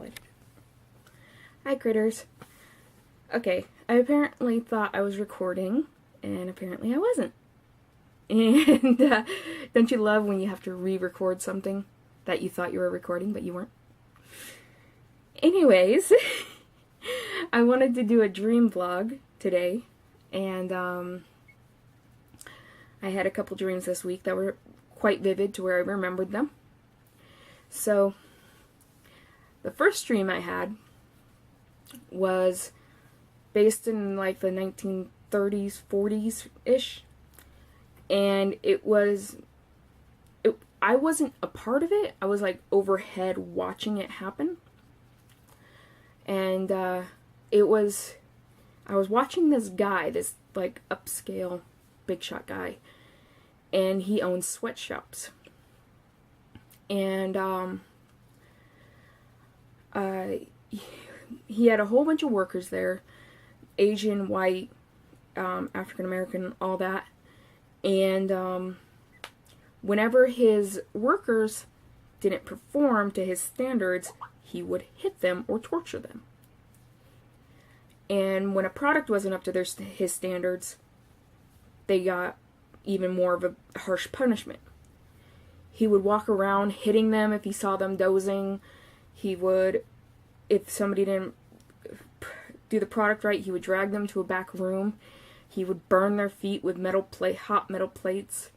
highlighted it. Hi, critters. Okay, I apparently thought I was recording, and apparently I wasn't. And don't you love when you have to re-record something that you thought you were recording, but you weren't? Anyways, I wanted to do a dream vlog today, and I had a couple dreams this week that were quite vivid to where I remembered them. So, the first dream I had was based in like the 1930s, 40s-ish, and I wasn't a part of it. I was like overhead watching it happen. And I was watching this guy, this like upscale big shot guy, and he owns sweatshops. And he had a whole bunch of workers there, Asian, white, African American, all that. And whenever his workers didn't perform to his standards, he would hit them or torture them. And when a product wasn't up to his standards, they got even more of a harsh punishment. He would walk around hitting them if he saw them dozing. He would, if somebody didn't do the product right, he would drag them to a back room. He would burn their feet with hot metal plates.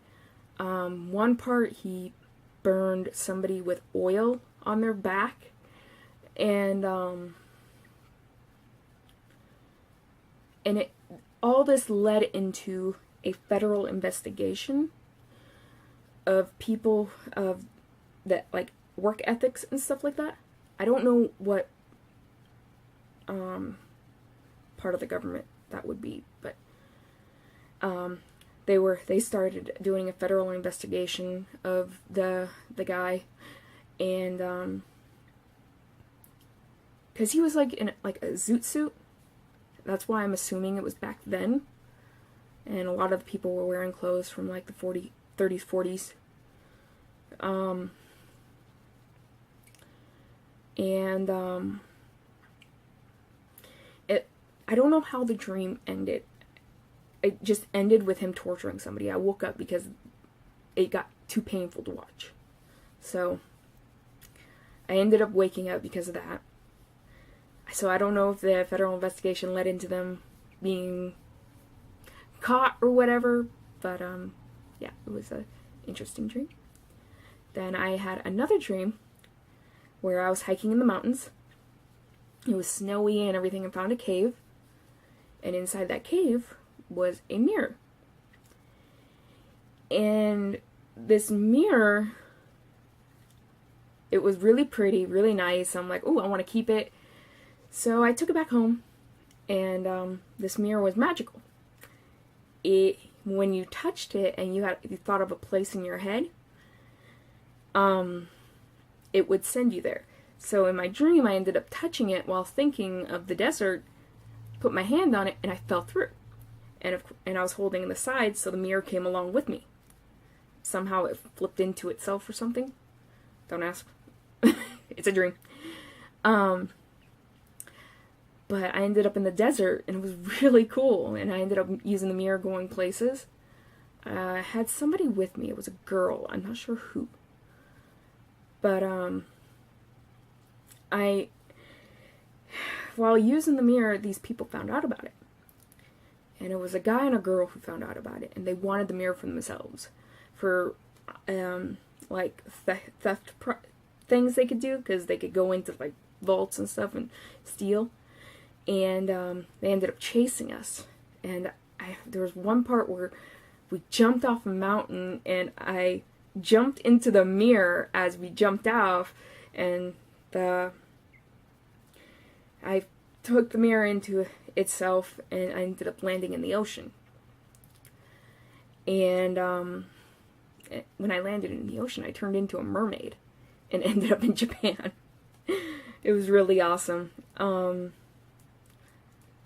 One part, he burned somebody with oil on their back. And all this led into a federal investigation of people that like work ethics and stuff like that. I don't know what part of the government that would be, but they started doing a federal investigation of the guy, and because he was like in like a zoot suit. That's why I'm assuming it was back then. And a lot of the people were wearing clothes from like the 30s, 40s. I don't know how the dream ended. It just ended with him torturing somebody. I woke up because it got too painful to watch. So, I ended up waking up because of that. So I don't know if the federal investigation led into them being caught or whatever, but yeah, it was an interesting dream. Then I had another dream where I was hiking in the mountains. It was snowy and everything, and found a cave. And inside that cave was a mirror. And this mirror, it was really pretty, really nice. I'm like, oh, I want to keep it. So I took it back home, and this mirror was magical. When you touched it and you thought of a place in your head, it would send you there. So in my dream, I ended up touching it while thinking of the desert, put my hand on it, and I fell through. And I was holding the sides, so the mirror came along with me. Somehow it flipped into itself or something. Don't ask. It's a dream. But I ended up in the desert, and it was really cool, and I ended up using the mirror going places. I had somebody with me. It was a girl. I'm not sure who. But, while using the mirror, these people found out about it. And it was a guy and a girl who found out about it, and they wanted the mirror for themselves. For, like, theft things they could do, because they could go into, like, vaults and stuff and steal. And they ended up chasing us. And there was one part where we jumped off a mountain, and I jumped into the mirror as we jumped off, and I took the mirror into itself, and I ended up landing in the ocean. And when I landed in the ocean, I turned into a mermaid and ended up in Japan. It was really awesome.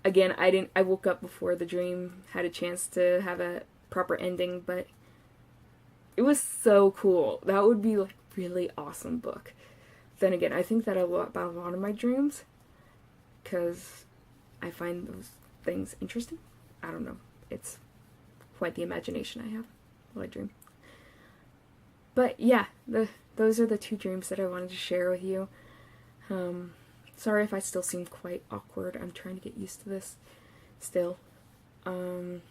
Again, I woke up before the dream had a chance to have a proper ending, but it was so cool. That would be like a really awesome book. then again, I think that about a lot of my dreams, because I find those things interesting. I don't know. It's quite the imagination I have while I dream. But yeah, those are the 2 dreams that I wanted to share with you. Sorry if I still seem quite awkward. I'm trying to get used to this still. I'm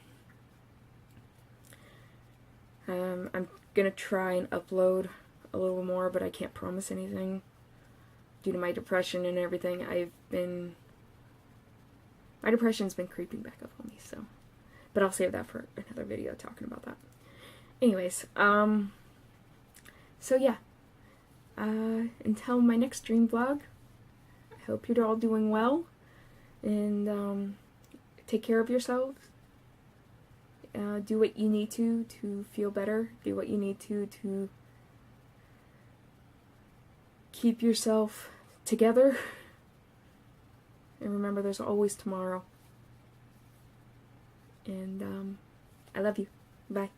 gonna try and upload a little more, but I can't promise anything due to my depression and everything. My depression's been creeping back up on me, so. But I'll save that for another video talking about that. Anyways, so yeah. Until my next dream vlog, I hope you're all doing well, and take care of yourselves. Do what you need to feel better. Do what you need to keep yourself together. And remember, there's always tomorrow. And I love you. Bye.